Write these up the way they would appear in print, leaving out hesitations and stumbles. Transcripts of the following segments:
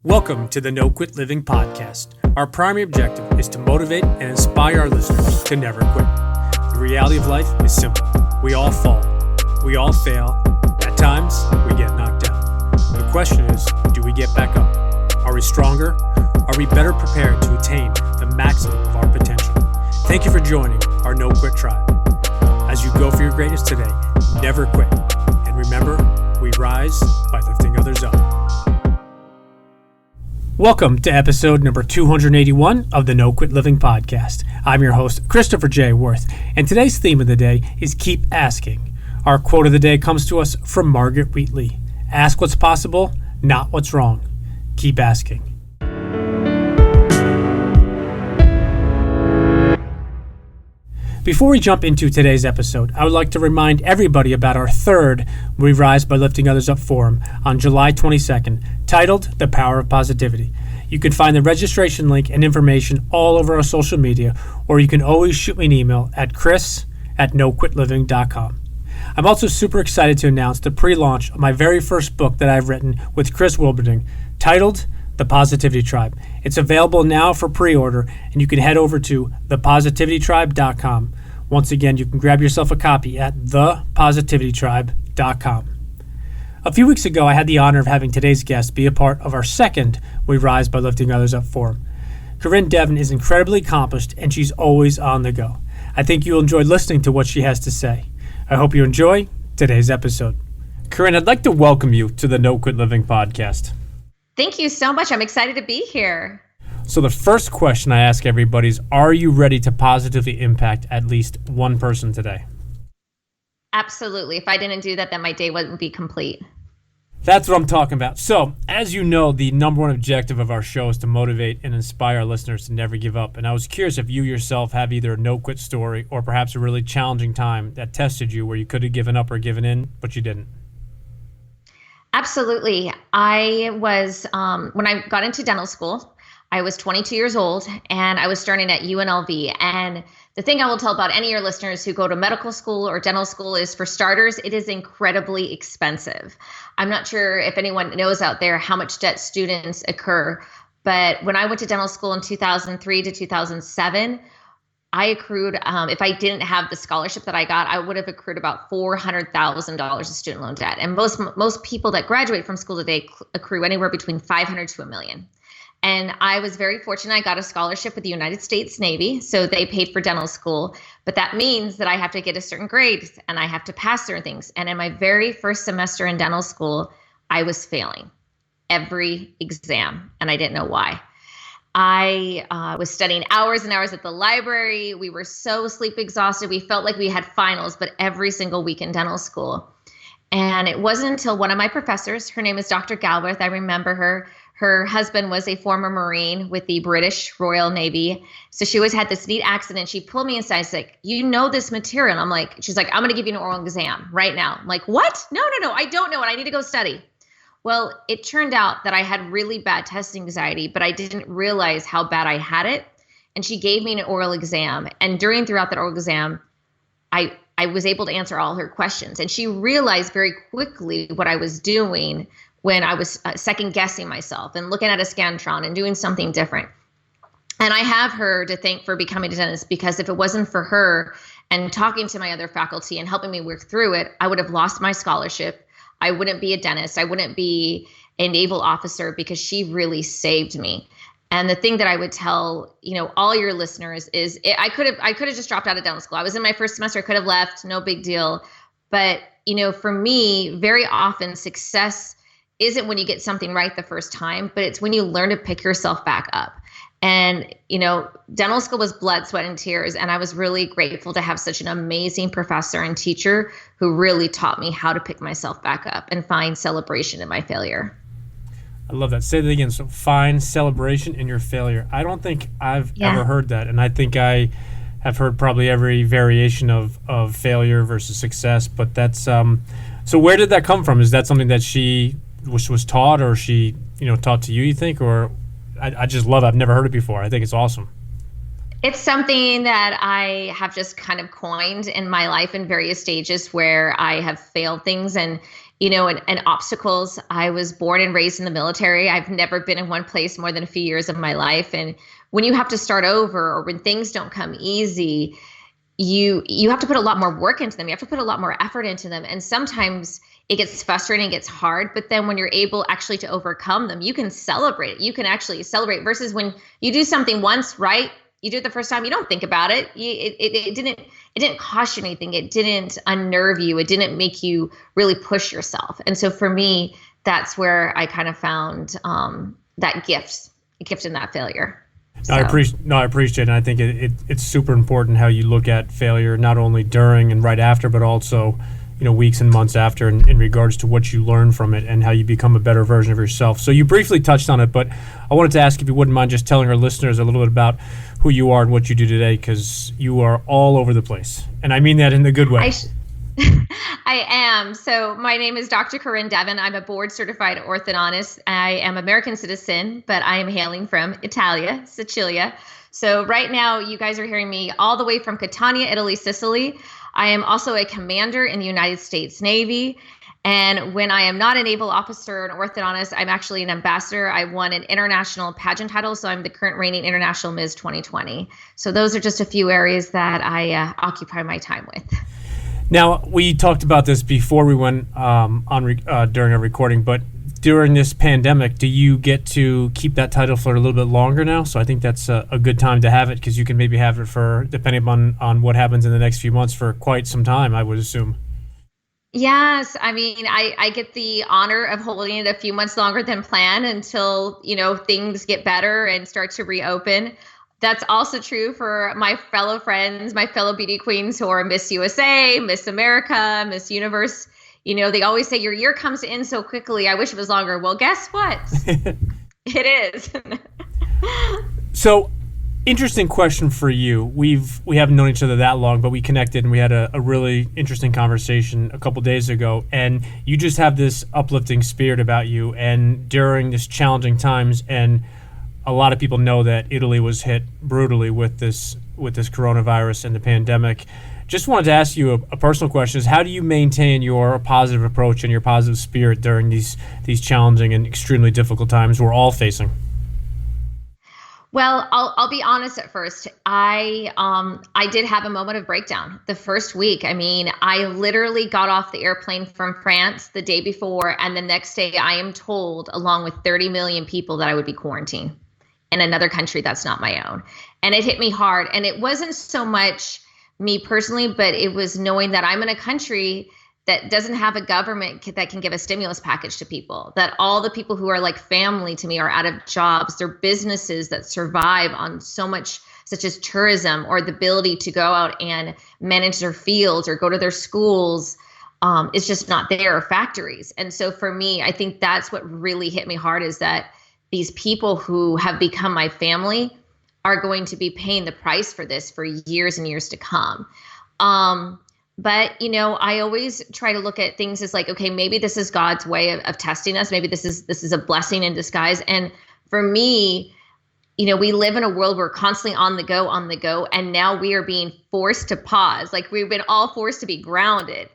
Welcome to the No Quit Living podcast. Our primary objective is to motivate and inspire our listeners to never quit. The reality of life is simple. We all fall. We all fail. At times, we get knocked down. The question is, do we get back up? Are we stronger? Are we better prepared to attain the maximum of our potential? Thank you for joining our No Quit tribe. As you go for your greatness today, never quit. And remember, we rise by lifting others up. Welcome to episode number 281 of the No Quit Living podcast. I'm your host, Christopher J. Worth, and today's theme of the day is Keep Asking. Our quote of the day comes to us from Margaret Wheatley. Ask what's possible, not what's wrong. Keep asking. Before we jump into today's episode, I would like to remind everybody about our third We Rise by Lifting Others Up forum on July 22nd, titled The Power of Positivity. You can find the registration link and information all over our social media, or you can always shoot me an email at chris@noquitliving.com. I'm also super excited to announce the pre-launch of my very first book that I've written with Chris Wilberding, titled The Positivity Tribe. It's available now for pre-order, and you can head over to thepositivitytribe.com. Once again, you can grab yourself a copy at thepositivitytribe.com. A few weeks ago, I had the honor of having today's guest be a part of our second We Rise by Lifting Others Up forum. Corinne Devin is incredibly accomplished, and she's always on the go. I think you'll enjoy listening to what she has to say. I hope you enjoy today's episode. Corinne, I'd like to welcome you to the No Quit Living podcast. Thank you so much. I'm excited to be here. So the first question I ask everybody is, are you ready to positively impact at least one person today? Absolutely. If I didn't do that, then my day wouldn't be complete. That's what I'm talking about. So, as you know, the number one objective of our show is to motivate and inspire our listeners to never give up. And I was curious if you yourself have either a no-quit story or perhaps a really challenging time that tested you where you could have given up or given in, but you didn't. Absolutely. I was, when I got into dental school, I was 22 years old and I was starting at UNLV. And the thing I will tell about any of your listeners who go to medical school or dental school is, for starters, it is incredibly expensive. I'm not sure if anyone knows out there how much debt students incur, but when I went to dental school in 2003 to 2007, I accrued, if I didn't have the scholarship that I got, I would have accrued about $400,000 of student loan debt. And most people that graduate from school today accrue anywhere between $500,000 to $1 million. And I was very fortunate. I got a scholarship with the United States Navy, so they paid for dental school. But that means that I have to get a certain grade and I have to pass certain things. And in my very first semester in dental school, I was failing every exam, and I didn't know why. I was studying hours and hours at the library. We were so sleep exhausted. We felt like we had finals, but every single week in dental school. And it wasn't until one of my professors, her name is Dr. Galbraith, I remember her. Her husband was a former Marine with the British Royal Navy. So she always had this neat accident. She pulled me aside. She's like, you know this material. And she's like, I'm going to give you an oral exam right now. I'm like, what? No, I don't know it. I need to go study. Well, it turned out that I had really bad test anxiety, but I didn't realize how bad I had it. And she gave me an oral exam. And throughout that oral exam, I was able to answer all her questions. And she realized very quickly what I was doing when I was second guessing myself and looking at a Scantron and doing something different. And I have her to thank for becoming a dentist, because if it wasn't for her and talking to my other faculty and helping me work through it, I would have lost my scholarship. I wouldn't be a dentist. I wouldn't be a naval officer, because she really saved me. And the thing that I would tell, all your listeners is, I could have just dropped out of dental school. I was in my first semester. I could have left, no big deal. But, for me, very often success isn't when you get something right the first time, but it's when you learn to pick yourself back up. And, dental school was blood, sweat, and tears. And I was really grateful to have such an amazing professor and teacher who really taught me how to pick myself back up and find celebration in my failure. I love that. Say that again. So find celebration in your failure. I don't think I've ever heard that. And I think I have heard probably every variation of failure versus success. But that's, so where did that come from? Is that something that she was taught, or she, taught to you, you think? Or I just love it. I've never heard it before. I think it's awesome. It's something that I have just kind of coined in my life in various stages where I have failed things. And and obstacles. I was born and raised in the military. I've never been in one place more than a few years of my life. And when you have to start over or when things don't come easy, you have to put a lot more work into them. You have to put a lot more effort into them. And sometimes it gets frustrating, it gets hard, but then when you're able actually to overcome them, you can celebrate it. You can actually celebrate versus when you do something once, right? You do it the first time, you don't think about it. It didn't cost you anything. It didn't unnerve you. It didn't make you really push yourself. And so for me, that's where I kind of found that gift in that failure. So. I appreciate it. And I think it's super important how you look at failure, not only during and right after, but also, weeks and months after in regards to what you learn from it and how you become a better version of yourself. So you briefly touched on it, but I wanted to ask if you wouldn't mind just telling our listeners a little bit about who you are and what you do today, because you are all over the place. And I mean that in the good way. I am. So my name is Dr. Corinne Devin. I'm a board certified orthodontist. I am American citizen, but I am hailing from Italia, Sicilia. So right now you guys are hearing me all the way from Catania, Italy, Sicily. I am also a commander in the United States Navy. And when I am not a naval officer or an orthodontist, I'm actually an ambassador. I won an international pageant title, so I'm the current reigning international Ms. 2020. So those are just a few areas that I occupy my time with. Now, we talked about this before we went during our recording, but during this pandemic, do you get to keep that title for a little bit longer now? So I think that's a good time to have it, because you can maybe have it for, depending on what happens in the next few months, for quite some time, I would assume. Yes. I mean, I get the honor of holding it a few months longer than planned until, things get better and start to reopen. That's also true for my fellow friends, my fellow beauty queens who are Miss USA, Miss America, Miss Universe. They always say your year comes in so quickly. I wish it was longer. Well, guess what? It is. So, interesting question for you. We haven't known each other that long, but we connected and we had a really interesting conversation a couple days ago. And you just have this uplifting spirit about you. And during this challenging times, and a lot of people know that Italy was hit brutally with this coronavirus and the pandemic. Just wanted to ask you a personal question: is how do you maintain your positive approach and your positive spirit during these challenging and extremely difficult times we're all facing? Well, I'll be honest at first. I did have a moment of breakdown the first week. I mean, I literally got off the airplane from France the day before, and the next day I am told, along with 30 million people, that I would be quarantined in another country that's not my own. And it hit me hard. And it wasn't so much me personally, but it was knowing that I'm in a country that doesn't have a government that can give a stimulus package to people, that all the people who are like family to me are out of jobs. They're businesses that survive on so much, such as tourism or the ability to go out and manage their fields or go to their schools. It's just not there, or factories. And so for me, I think that's what really hit me hard, is that these people who have become my family are going to be paying the price for this for years and years to come. But, I always try to look at things as like, okay, maybe this is God's way of testing us. Maybe this is a blessing in disguise. And for me, we live in a world where we're constantly on the go. And now we are being forced to pause. Like, we've been all forced to be grounded.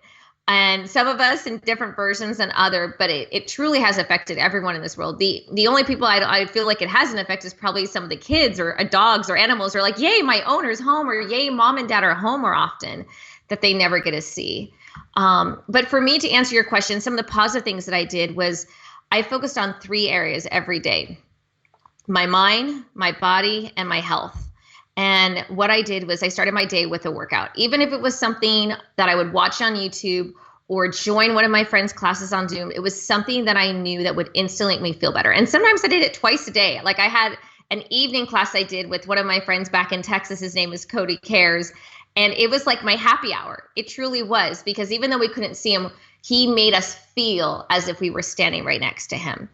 And some of us in different versions than other, but it truly has affected everyone in this world. The only people I feel like it hasn't affected is probably some of the kids or dogs or animals, are like, yay, my owner's home, or yay, mom and dad are home more often, that they never get to see. But for me, to answer your question, some of the positive things that I did was I focused on 3 areas every day: my mind, my body, and my health. And what I did was I started my day with a workout, even if it was something that I would watch on YouTube or join one of my friends' classes on Zoom. It was something that I knew that would instantly make me feel better. And sometimes I did it twice a day. Like, I had an evening class I did with one of my friends back in Texas. His name is Cody Cares. And it was like my happy hour. It truly was, because even though we couldn't see him, he made us feel as if we were standing right next to him.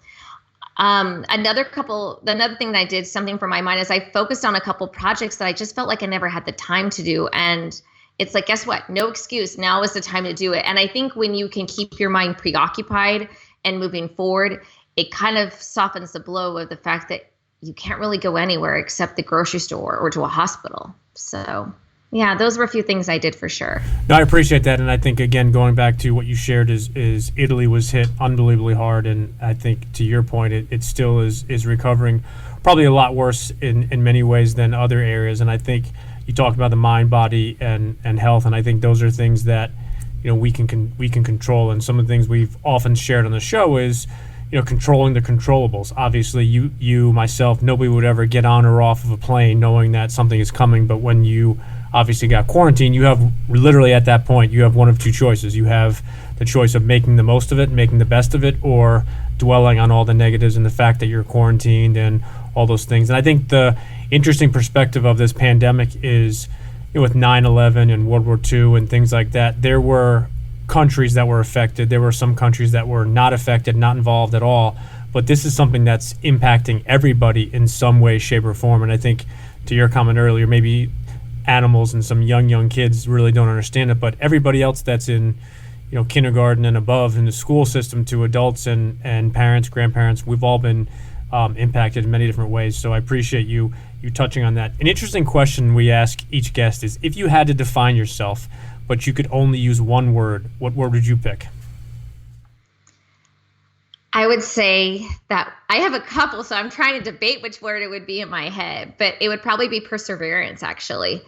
Another thing that I did, something for my mind, is I focused on a couple projects that I just felt like I never had the time to do. And it's like, guess what? No excuse. Now is the time to do it. And I think when you can keep your mind preoccupied and moving forward, it kind of softens the blow of the fact that you can't really go anywhere except the grocery store or to a hospital. So Yeah, those were a few things I did for sure. No, I appreciate that. And I think, again, going back to what you shared is Italy was hit unbelievably hard. And I think, to your point, it still is recovering probably a lot worse in many ways than other areas. And I think you talked about the mind, body, and health. And I think those are things that, we can control. And some of the things we've often shared on the show is, controlling the controllables. Obviously, you, myself, nobody would ever get on or off of a plane knowing that something is coming. But when you obviously got quarantined, you have literally at that point, you have one of two choices. You have the choice of making the most of it, making the best of it, or dwelling on all the negatives and the fact that you're quarantined and all those things. And I think the interesting perspective of this pandemic is, with 9/11 and World War II and things like that, there were countries that were affected. There were some countries that were not affected, not involved at all. But this is something that's impacting everybody in some way, shape, or form. And I think, to your comment earlier, maybe animals and some young kids really don't understand it, but everybody else that's in kindergarten and above in the school system, to adults and parents, grandparents, we've all been impacted in many different ways. So I appreciate you touching on that. An interesting question we ask each guest is, if you had to define yourself but you could only use one word, what word would you pick? I would say that I have a couple, so I'm trying to debate which word it would be in my head, but it would probably be perseverance, actually,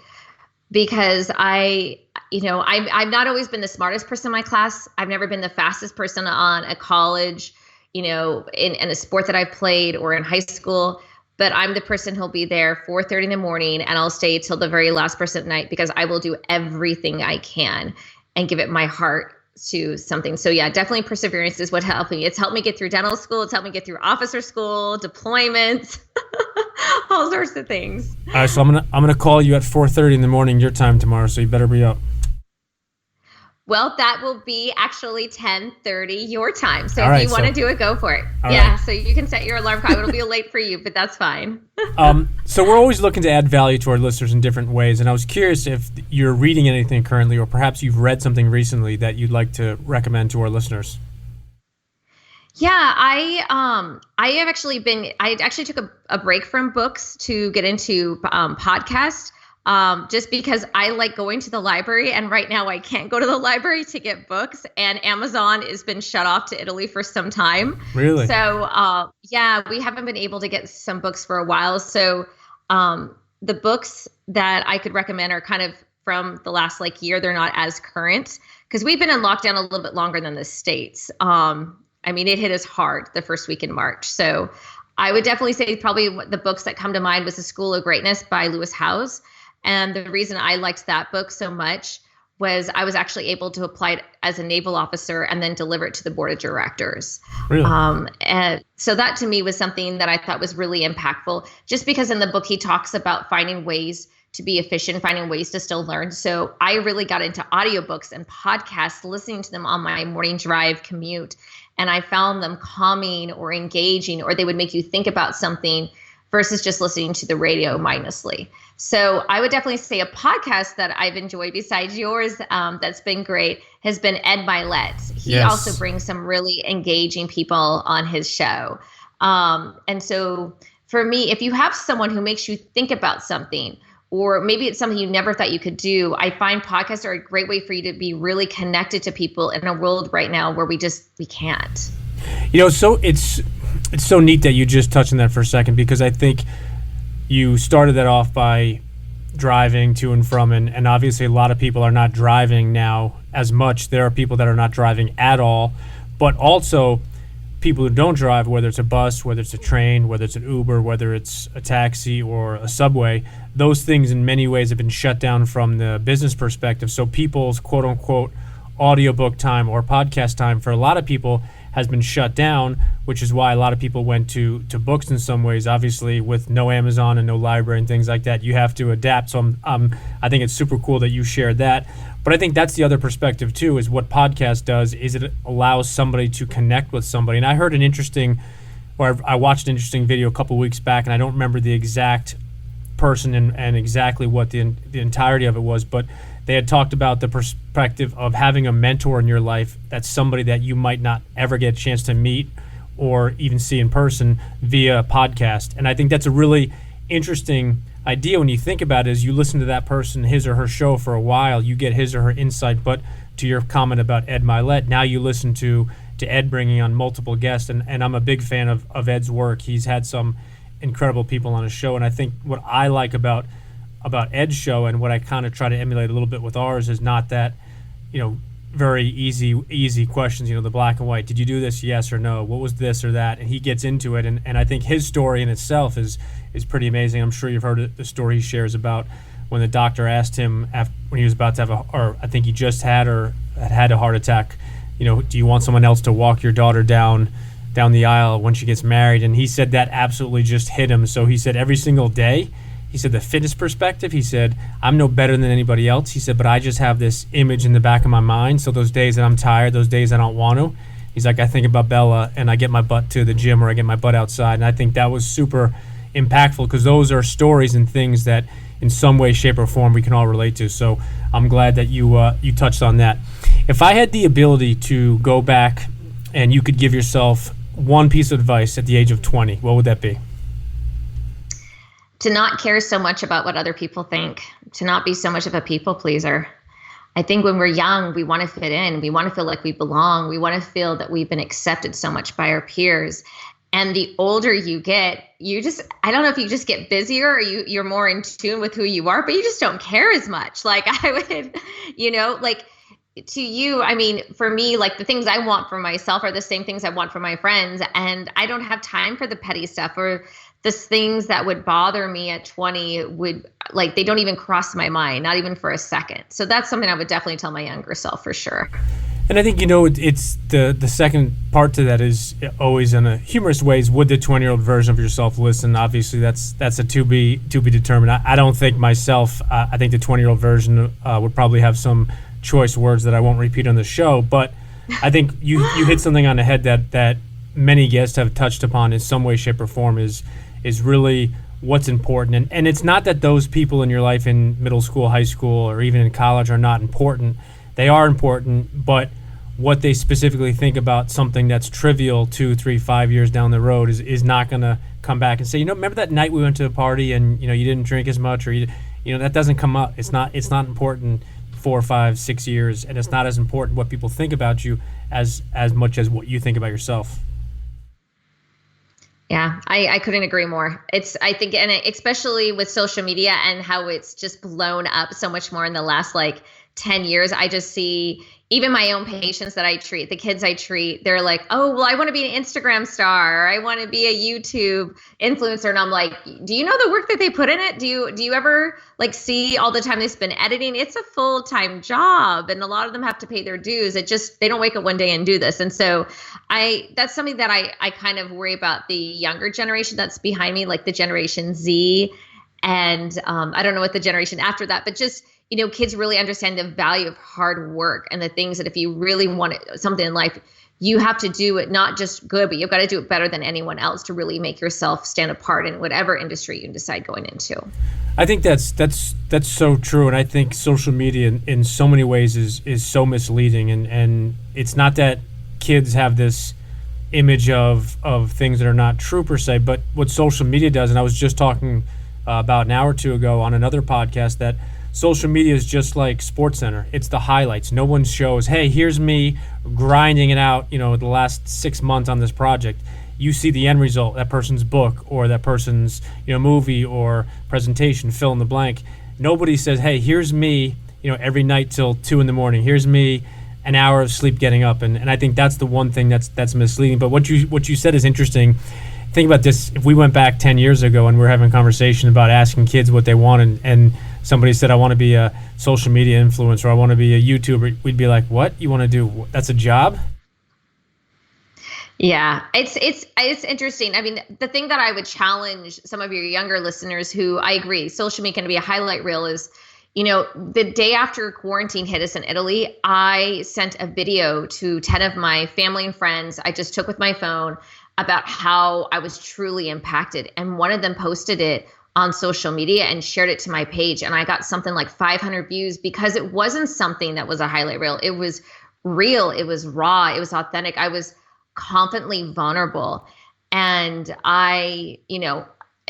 because I've not always been the smartest person in my class. I've never been the fastest person on a college, in a sport that I've played or in high school, but I'm the person who'll be there 4:30 in the morning and I'll stay till the very last person at night, because I will do everything I can and give it my heart to something. So yeah, definitely perseverance is what helped me. It's helped me get through dental school. It's helped me get through officer school, deployments, all sorts of things. All right, so I'm gonna call you at 4:30 in the morning your time tomorrow, so you better be up. Well, that will be actually 10:30 your time. So all if you want to do it, go for it. Yeah, right. So you can set your alarm clock. It'll be late for you, but that's fine. So we're always looking to add value to our listeners in different ways. And I was curious if you're reading anything currently, or perhaps you've read something recently that you'd like to recommend to our listeners. Yeah, I actually took a break from books to get into podcasts. Just because I like going to the library, and right now I can't go to the library to get books, and Amazon has been shut off to Italy for some time. Really? So, we haven't been able to get some books for a while. So, the books that I could recommend are kind of from the last year. They're not as current because we've been in lockdown a little bit longer than the States. It hit us hard the first week in March. So I would definitely say probably the books that come to mind was The School of Greatness by Lewis Howes. And the reason I liked that book so much was I was actually able to apply it as a naval officer and then deliver it to the board of directors. Really? And so that to me was something that I thought was really impactful, just because in the book he talks about finding ways to be efficient, finding ways to still learn. So I really got into audiobooks and podcasts, listening to them on my morning drive commute. And I found them calming or engaging, or they would make you think about something versus just listening to the radio mindlessly. So I would definitely say a podcast that I've enjoyed besides yours that's been great has been Ed Milet. He Yes. also brings some really engaging people on his show. And so for me, if you have someone who makes you think about something, or maybe it's something you never thought you could do, I find podcasts are a great way for you to be really connected to people in a world right now where we can't. So it's so neat that you just touched on that for a second, because I think you started that off by driving to and from, and obviously a lot of people are not driving now as much. There are people that are not driving at all, but also people who don't drive, whether it's a bus, whether it's a train, whether it's an Uber, whether it's a taxi or a subway, those things in many ways have been shut down from the business perspective. So people's quote unquote audiobook time or podcast time for a lot of people has been shut down, which is why a lot of people went to books in some ways. Obviously, with no Amazon and no library and things like that, you have to adapt. So I think it's super cool that you shared that. But I think that's the other perspective too, is what podcast does is it allows somebody to connect with somebody. And I heard I watched an interesting video a couple weeks back, and I don't remember the exact person and exactly what the entirety of it was, but they had talked about the perspective of having a mentor in your life that's somebody that you might not ever get a chance to meet or even see in person via podcast. And I think that's a really interesting idea when you think about it is you listen to that person, his or her show for a while, you get his or her insight. But to your comment about Ed Milet, now you listen to Ed bringing on multiple guests, and I'm a big fan of Ed's work. He's had some incredible people on his show, and I think what I like about Ed's show and what I kind of try to emulate a little bit with ours is not that, very easy questions, the black and white. Did you do this? Yes or no? What was this or that? And he gets into it, and I think his story in itself is pretty amazing. I'm sure you've heard the story he shares about when the doctor asked him when he was about to have or I think he just had or had a heart attack, do you want someone else to walk your daughter down the aisle when she gets married? And he said that absolutely just hit him. So he said every single day, he said the fitness perspective, he said, I'm no better than anybody else. He said, but I just have this image in the back of my mind. So those days that I'm tired, those days I don't want to, he's like, I think about Bella and I get my butt to the gym or I get my butt outside. And I think that was super impactful because those are stories and things that in some way, shape, or form we can all relate to. So I'm glad that you touched on that. If I had the ability to go back and you could give yourself one piece of advice at the age of 20, what would that be? To not care so much about what other people think, to not be so much of a people pleaser. I think when we're young, we want to fit in. We want to feel like we belong. We want to feel that we've been accepted so much by our peers. And the older you get, I don't know if you just get busier or you're more in tune with who you are, but you just don't care as much. Like I would, to you, I mean, for me, like the things I want for myself are the same things I want for my friends. And I don't have time for the petty stuff or the things that would bother me at 20 they don't even cross my mind, not even for a second. So that's something I would definitely tell my younger self for sure. And I think, it's the second part to that is always in a humorous ways, would the 20-year-old version of yourself listen? Obviously, that's a to be determined. I don't think myself, I think the 20-year-old version would probably have some choice words that I won't repeat on the show. But I think you hit something on the head that many guests have touched upon in some way, shape, or form is really what's important. And it's not that those people in your life in middle school, high school, or even in college are not important. They are important, but what they specifically think about something that's trivial 2, 3, 5 years down the road is not going to come back and say, remember that night we went to a party and you didn't drink as much, or that doesn't come up. It's not important 4, 5, 6 years, and it's not as important what people think about you as much as what you think about yourself. Yeah, I couldn't agree more. I think, and especially with social media and how it's just blown up so much more in the last 10 years, I just see even my own patients that I treat, the kids I treat, they're like, oh, well, I want to be an Instagram star, or I want to be a YouTube influencer. And I'm like, do you know the work that they put in it? Do you ever see all the time they spend editing? It's a full-time job, and a lot of them have to pay their dues. They don't wake up one day and do this. And so that's something that I kind of worry about the younger generation that's behind me, like the Generation Z. And I don't know what the generation after that, but just, kids really understand the value of hard work and the things that if you really want something in life, you have to do it not just good, but you've got to do it better than anyone else to really make yourself stand apart in whatever industry you decide going into. I think that's so true. And I think social media in so many ways is so misleading. And it's not that kids have this image of things that are not true per se, but what social media does, and I was just talking about an hour or two ago on another podcast, that social media is just like SportsCenter. It's the highlights. No one shows, hey, here's me grinding it out, the last 6 months on this project. You see the end result, that person's book or that person's movie or presentation, fill in the blank. Nobody says, hey, here's me, every night till 2 a.m. Here's me, an hour of sleep getting up. And I think that's the one thing that's misleading. But what you said is interesting. Think about this. If we went back 10 years ago and we're having a conversation about asking kids what they want, and somebody said, I want to be a social media influencer, I want to be a YouTuber, we'd be like, what? You want to do? That's a job? Yeah, it's interesting. I mean, the thing that I would challenge some of your younger listeners who I agree, social media can be a highlight reel is, the day after quarantine hit us in Italy, I sent a video to 10 of my family and friends I just took with my phone about how I was truly impacted. And one of them posted it on social media and shared it to my page. And I got something like 500 views because it wasn't something that was a highlight reel. It was real. It was raw. It was authentic. I was confidently vulnerable. And I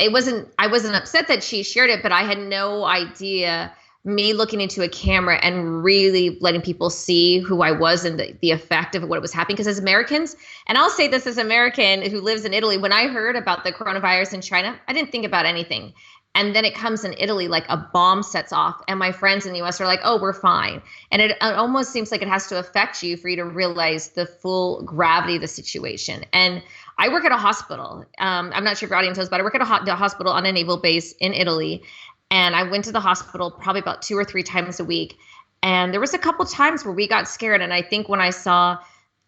I wasn't upset that she shared it, but I had no idea, me looking into a camera and really letting people see who I was and the effect of what was happening. Because as Americans, and I'll say this as an American who lives in Italy, when I heard about the coronavirus in China, I didn't think about anything. And then it comes in Italy, like a bomb sets off, and my friends in the US are like, oh, we're fine. And it almost seems like it has to affect you for you to realize the full gravity of the situation. And I work at a hospital. I'm not sure if your audience knows, but I work at the hospital on a naval base in Italy. And I went to the hospital probably about 2 or 3 times a week. And there was a couple times where we got scared. And I think when I saw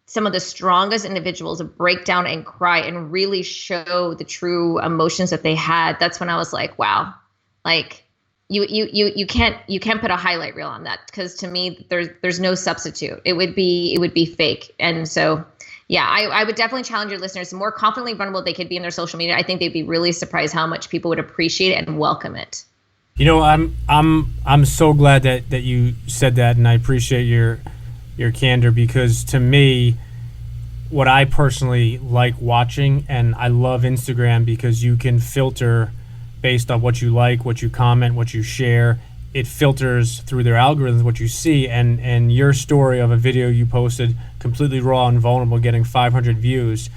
some of the strongest individuals break down and cry and really show the true emotions that they had, that's when I was like, wow, like you can't put a highlight reel on that, because to me there's no substitute. It would be fake. And so yeah, I would definitely challenge your listeners, the more confidently vulnerable they could be in their social media. I think they'd be really surprised how much people would appreciate it and welcome it. You know, I'm so glad that you said that, and I appreciate your candor, because to me, what I personally like watching, and I love Instagram because you can filter based on what you like, what you comment, what you share. It filters through their algorithms what you see, and your story of a video you posted completely raw and vulnerable getting 500 views,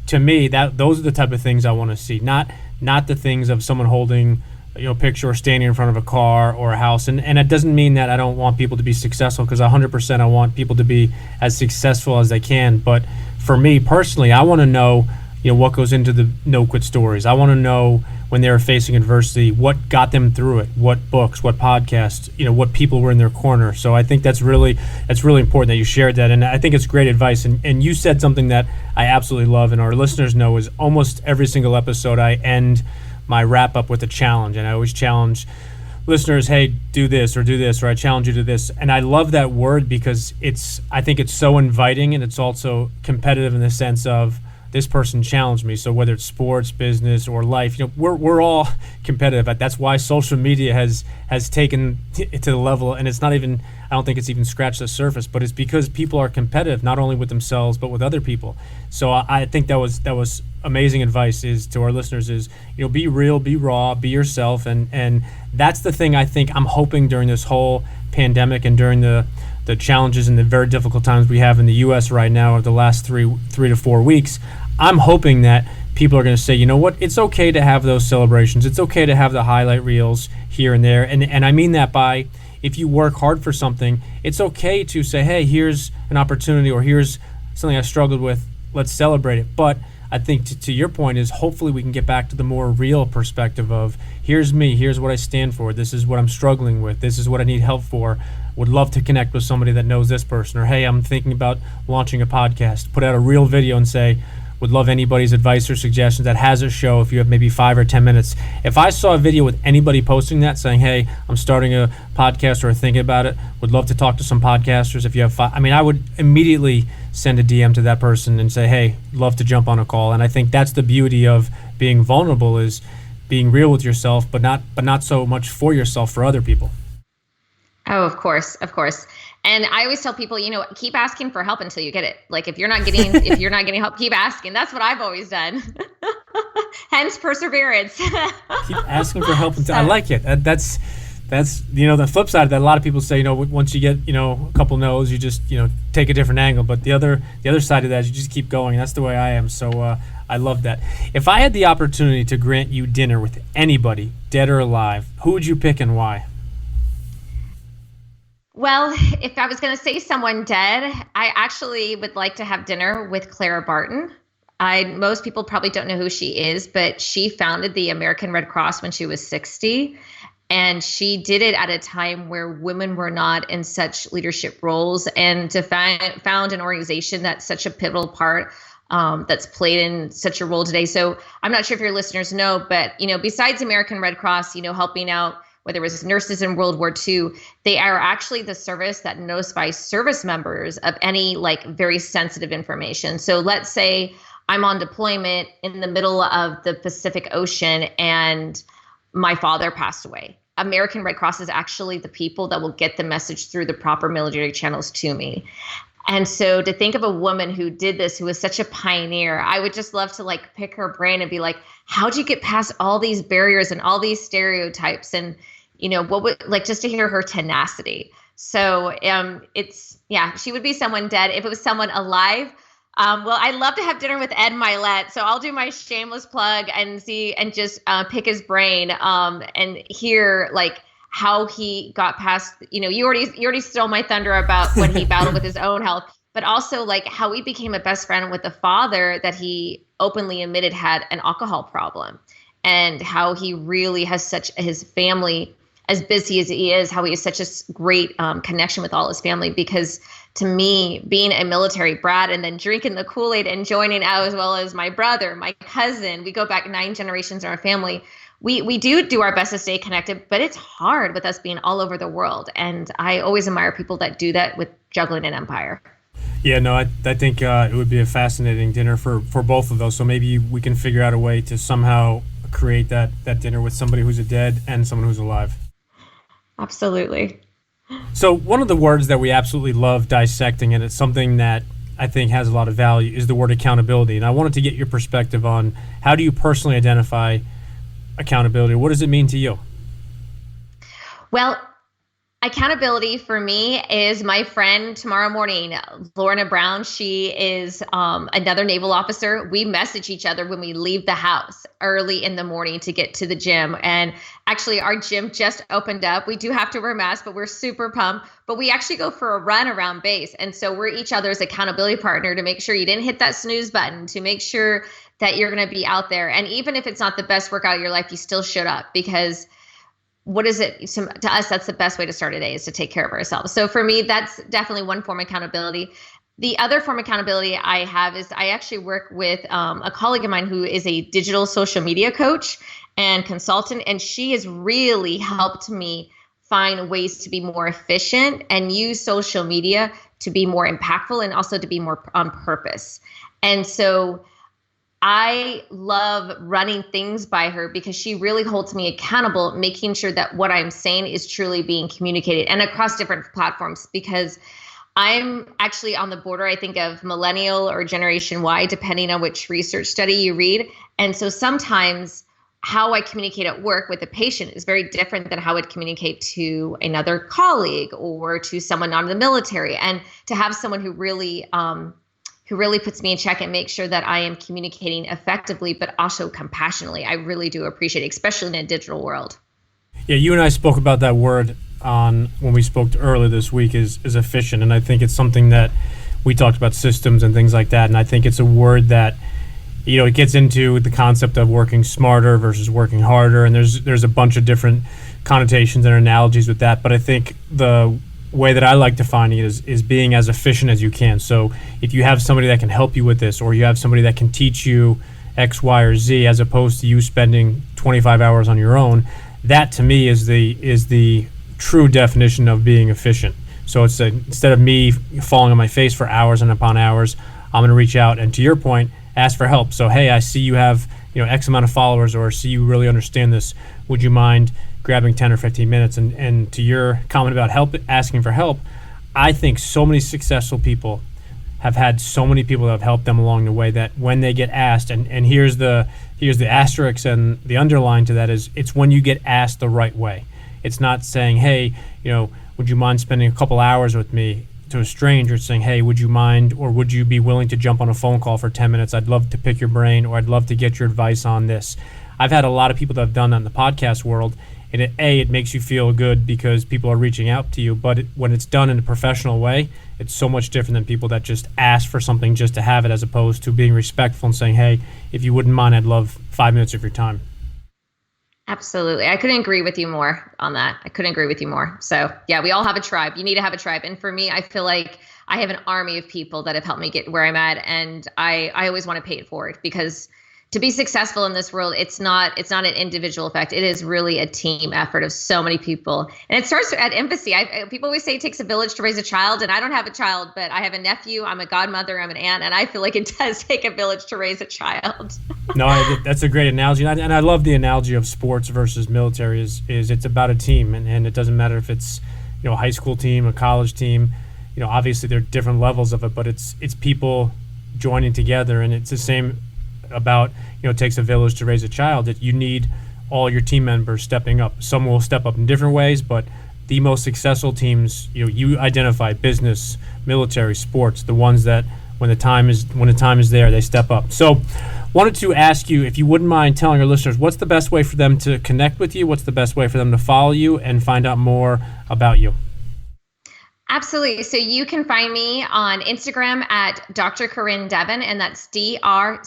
to me, those are the type of things I want to see, not the things of someone holding picture or standing in front of a car or a house. And it doesn't mean that I don't want people to be successful, because 100% I want people to be as successful as they can. But for me personally, I want to know, what goes into the no quit stories. I want to know when they were facing adversity, what got them through it, what books, what podcasts, what people were in their corner. So I think that's really important that you shared that. And I think it's great advice. And you said something that I absolutely love, and our listeners know, is almost every single episode I end my wrap up with a challenge. And I always challenge listeners, hey, do this, or I challenge you to this. And I love that word because I think it's so inviting, and it's also competitive in the sense of, this person challenged me. So whether it's sports, business, or life, we're all competitive. That's why social media has taken it to the level, and it's not even, I don't think it's even scratched the surface, but it's because people are competitive, not only with themselves, but with other people. So I think that was amazing advice is to our listeners is, be real, be raw, be yourself. And that's the thing I think I'm hoping during this whole pandemic and during the challenges and the very difficult times we have in the U.S. right now, or the last three to 4 weeks, I'm hoping that people are going to say, you know what, it's okay to have those celebrations. It's okay to have the highlight reels here and there. And I mean that by, if you work hard for something, it's okay to say, hey, here's an opportunity, or here's something I struggled with, let's celebrate it. But I think to your point is, hopefully we can get back to the more real perspective of, here's me, here's what I stand for, this is what I'm struggling with, this is what I need help for, would love to connect with somebody that knows this person, or hey, I'm thinking about launching a podcast, put out a real video and say, would love anybody's advice or suggestions that has a show if you have maybe 5 or 10 minutes. If I saw a video with anybody posting that saying, hey, I'm starting a podcast or thinking about it, would love to talk to some podcasters if you have 5, I would immediately send a DM to that person and say, hey, love to jump on a call. And I think that's the beauty of being vulnerable, is being real with yourself, but not so much for yourself, for other people. Oh, of course. And I always tell people, keep asking for help until you get it. Like if you're not getting help, keep asking. That's what I've always done. Hence perseverance. Keep asking for help until, I like it. That's the flip side of that. A lot of people say, once you get, a couple no's, you just, take a different angle. But the other side of that is you just keep going. That's the way I am. So I love that. If I had the opportunity to grant you dinner with anybody, dead or alive, who would you pick and why? Well, if I was going to say someone dead, I actually would like to have dinner with Clara Barton. Most people probably don't know who she is, but she founded the American Red Cross when she was 60. And she did it at a time where women were not in such leadership roles. And to found an organization that's such a pivotal part, that's played in such a role today. So I'm not sure if your listeners know, but, besides American Red Cross, helping out, whether it was nurses in World War II, they are actually the service that notifies service members of any very sensitive information. So let's say I'm on deployment in the middle of the Pacific Ocean and my father passed away. American Red Cross is actually the people that will get the message through the proper military channels to me. And so to think of a woman who did this, who was such a pioneer, I would just love to like pick her brain and be like, how'd you get past all these barriers and all these stereotypes? And, what would like just to hear her tenacity. So she would be someone dead. If it was someone alive, well, I'd love to have dinner with Ed Milet. So I'll do my shameless plug and just pick his brain and hear like how he got past, you already stole my thunder about when he battled with his own health, but also like how he became a best friend with the father that he openly admitted had an alcohol problem, and how he really has his family, as busy as he is, how he has such a great connection with all his family. Because to me, being a military brat and then drinking the Kool-Aid and joining out, as well as my brother, my cousin, we go back 9 generations in our family. We do our best to stay connected, but it's hard with us being all over the world. And I always admire people that do that with juggling an empire. Yeah, no, I think it would be a fascinating dinner for both of those. So maybe we can figure out a way to somehow create that dinner with somebody who's dead and someone who's alive. Absolutely. So one of the words that we absolutely love dissecting, and it's something that I think has a lot of value, is the word accountability. And I wanted to get your perspective on how do you personally identify accountability? What does it mean to you? Well, accountability for me is my friend tomorrow morning, Lorna Brown. She is another naval officer. We message each other when we leave the house early in the morning to get to the gym. And actually, our gym just opened up. We do have to wear masks, but we're super pumped. But we actually go for a run around base. And so we're each other's accountability partner to make sure you didn't hit that snooze button, to make sure that you're going to be out there. And even if it's not the best workout of your life, you still should up, because what is it to us? That's the best way to start a day, is to take care of ourselves. So for me, that's definitely one form of accountability. The other form of accountability I have is I actually work with a colleague of mine who is a digital social media coach and consultant, and she has really helped me find ways to be more efficient and use social media to be more impactful and also to be more on purpose. And so I love running things by her, because she really holds me accountable, making sure that what I'm saying is truly being communicated, and across different platforms, because I'm actually on the border, I think, of millennial or Generation Y, depending on which research study you read. And so sometimes how I communicate at work with a patient is very different than how I'd communicate to another colleague or to someone not in the military. And to have someone who really puts me in check and makes sure that I am communicating effectively, but also compassionately, I really do appreciate it, especially in a digital world. Yeah, you and I spoke about that word when we spoke earlier this week is efficient. And I think it's something that we talked about, systems and things like that. And I think it's a word that, it gets into the concept of working smarter versus working harder. And there's a bunch of different connotations and analogies with that. But I think the way that I like defining it is being as efficient as you can. So if you have somebody that can help you with this, or you have somebody that can teach you X, Y, or Z, as opposed to you spending 25 hours on your own, that to me is the true definition of being efficient. So it's instead of me falling on my face for hours and upon hours, I'm going to reach out and, to your point, ask for help. So, hey, I see you have X amount of followers, or see you really understand this. Would you mind grabbing 10 or 15 minutes? And to your comment about asking for help, I think so many successful people have had so many people that have helped them along the way, that when they get asked, and here's the asterisk and the underline to that, is it's when you get asked the right way. It's not saying, hey, would you mind spending a couple hours with me, to a stranger. It's saying, hey, would you mind, or would you be willing to jump on a phone call for 10 minutes? I'd love to pick your brain, or I'd love to get your advice on this. I've had a lot of people that have done that in the podcast world, and it makes you feel good because people are reaching out to you. But when it's done in a professional way, it's so much different than people that just ask for something just to have it, as opposed to being respectful and saying, hey, if you wouldn't mind, I'd love 5 minutes of your time. Absolutely. I couldn't agree with you more on that. I couldn't agree with you more. So yeah, we all have a tribe. You need to have a tribe. And for me, I feel like I have an army of people that have helped me get where I'm at. And I always want to pay it forward, because to be successful in this world, it's not an individual effect. It is really a team effort of so many people. And it starts at empathy. People always say it takes a village to raise a child, and I don't have a child, but I have a nephew, I'm a godmother, I'm an aunt, and I feel like it does take a village to raise a child. No, that's a great analogy. And I love the analogy of sports versus military is it's about a team, and it doesn't matter if it's, a high school team, a college team. obviously there are different levels of it, but it's people joining together. And it's the same about, it takes a village to raise a child, that you need all your team members stepping up. Some will step up in different ways, but the most successful teams, you identify: business, military, sports, the ones that when the time is there, they step up. So wanted to ask you if you wouldn't mind telling our listeners, what's the best way for them to connect with you? What's the best way for them to follow you and find out more about you? Absolutely. So you can find me on Instagram at Dr. Corinne Devin, and that's DrCorinne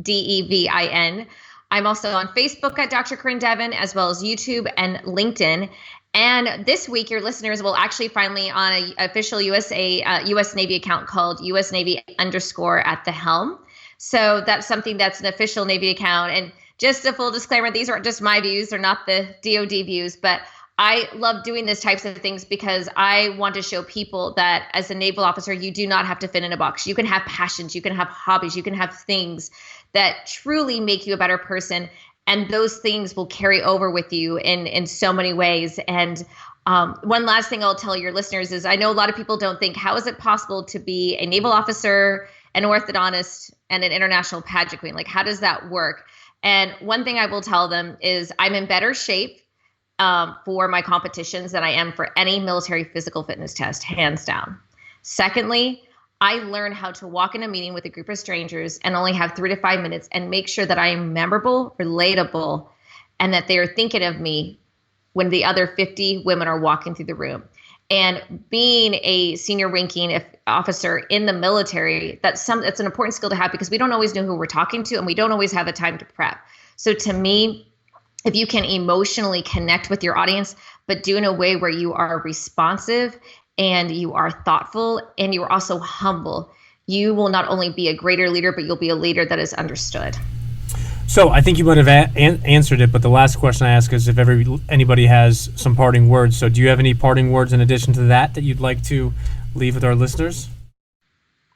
Devin. I'm also on Facebook at Dr. Corinne Devin, as well as YouTube and LinkedIn. And this week, your listeners will actually find me on an official US Navy account called US Navy _@the-helm. So that's something that's an official Navy account. And just a full disclaimer, these aren't just my views, they're not the DoD views, but I love doing these types of things because I want to show people that as a naval officer, you do not have to fit in a box. You can have passions, you can have hobbies, you can have things that truly make you a better person. And those things will carry over with you in so many ways. And one last thing I'll tell your listeners is, I know a lot of people don't think, how is it possible to be a naval officer, an orthodontist, and an international pageant queen? Like, how does that work? And one thing I will tell them is I'm in better shape for my competitions than I am for any military physical fitness test, hands down. Secondly, I learned how to walk in a meeting with a group of strangers and only have 3 to 5 minutes and make sure that I am memorable, relatable, and that they are thinking of me when the other 50 women are walking through the room. And being a senior ranking officer in the military, that's an important skill to have, because we don't always know who we're talking to and we don't always have the time to prep. So to me, if you can emotionally connect with your audience, but do in a way where you are responsive and you are thoughtful and you are also humble, you will not only be a greater leader, but you'll be a leader that is understood. So I think you might have answered it, but the last question I ask is if anybody has some parting words. So do you have any parting words in addition to that you'd like to leave with our listeners?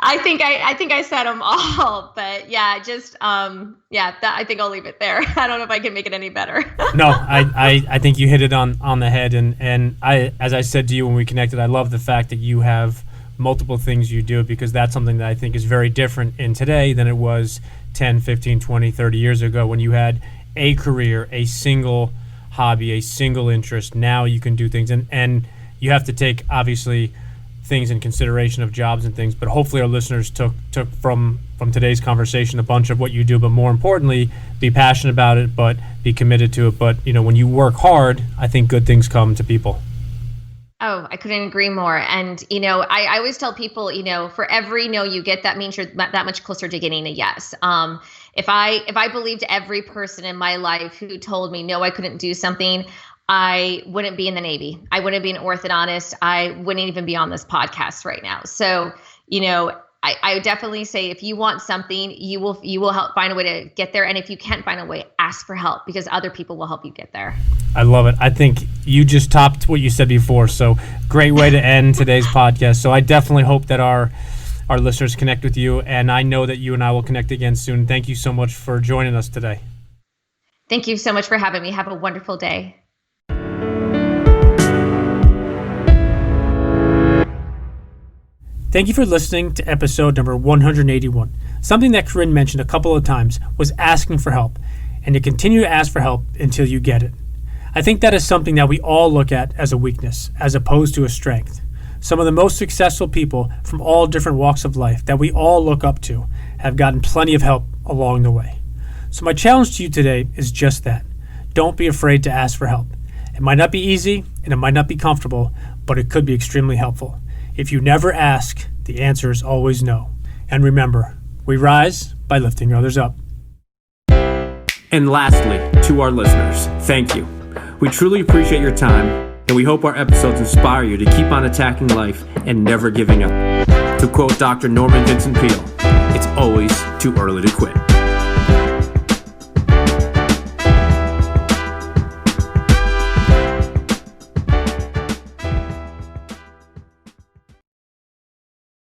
I think I said them all, but yeah, I think I'll leave it there. I don't know if I can make it any better. No, I think you hit it on the head, and as I said to you when we connected, I love the fact that you have multiple things you do, because that's something that I think is very different in today than it was 10, 15, 20, 30 years ago, when you had a career, a single hobby, a single interest. Now you can do things, and you have to take, obviously, things in consideration of jobs and things, but hopefully our listeners took from today's conversation a bunch of what you do, but more importantly, be passionate about it, but be committed to it. But when you work hard, I think good things come to people. Oh, I couldn't agree more. And I always tell people, for every no you get, that means you're that much closer to getting a yes. If I believed every person in my life who told me no, I couldn't do something, I wouldn't be in the Navy. I wouldn't be an orthodontist. I wouldn't even be on this podcast right now. So, I would definitely say, if you want something, you will help find a way to get there. And if you can't find a way, ask for help, because other people will help you get there. I love it. I think you just topped what you said before. So great way to end today's podcast. So I definitely hope that our listeners connect with you. And I know that you and I will connect again soon. Thank you so much for joining us today. Thank you so much for having me. Have a wonderful day. Thank you for listening to episode number 181. Something that Corinne mentioned a couple of times was asking for help, and to continue to ask for help until you get it. I think that is something that we all look at as a weakness, as opposed to a strength. Some of the most successful people from all different walks of life that we all look up to have gotten plenty of help along the way. So my challenge to you today is just that. Don't be afraid to ask for help. It might not be easy, and it might not be comfortable, but it could be extremely helpful. If you never ask, the answer is always no. And remember, we rise by lifting others up. And lastly, to our listeners, thank you. We truly appreciate your time, and we hope our episodes inspire you to keep on attacking life and never giving up. To quote Dr. Norman Vincent Peale, it's always too early to quit.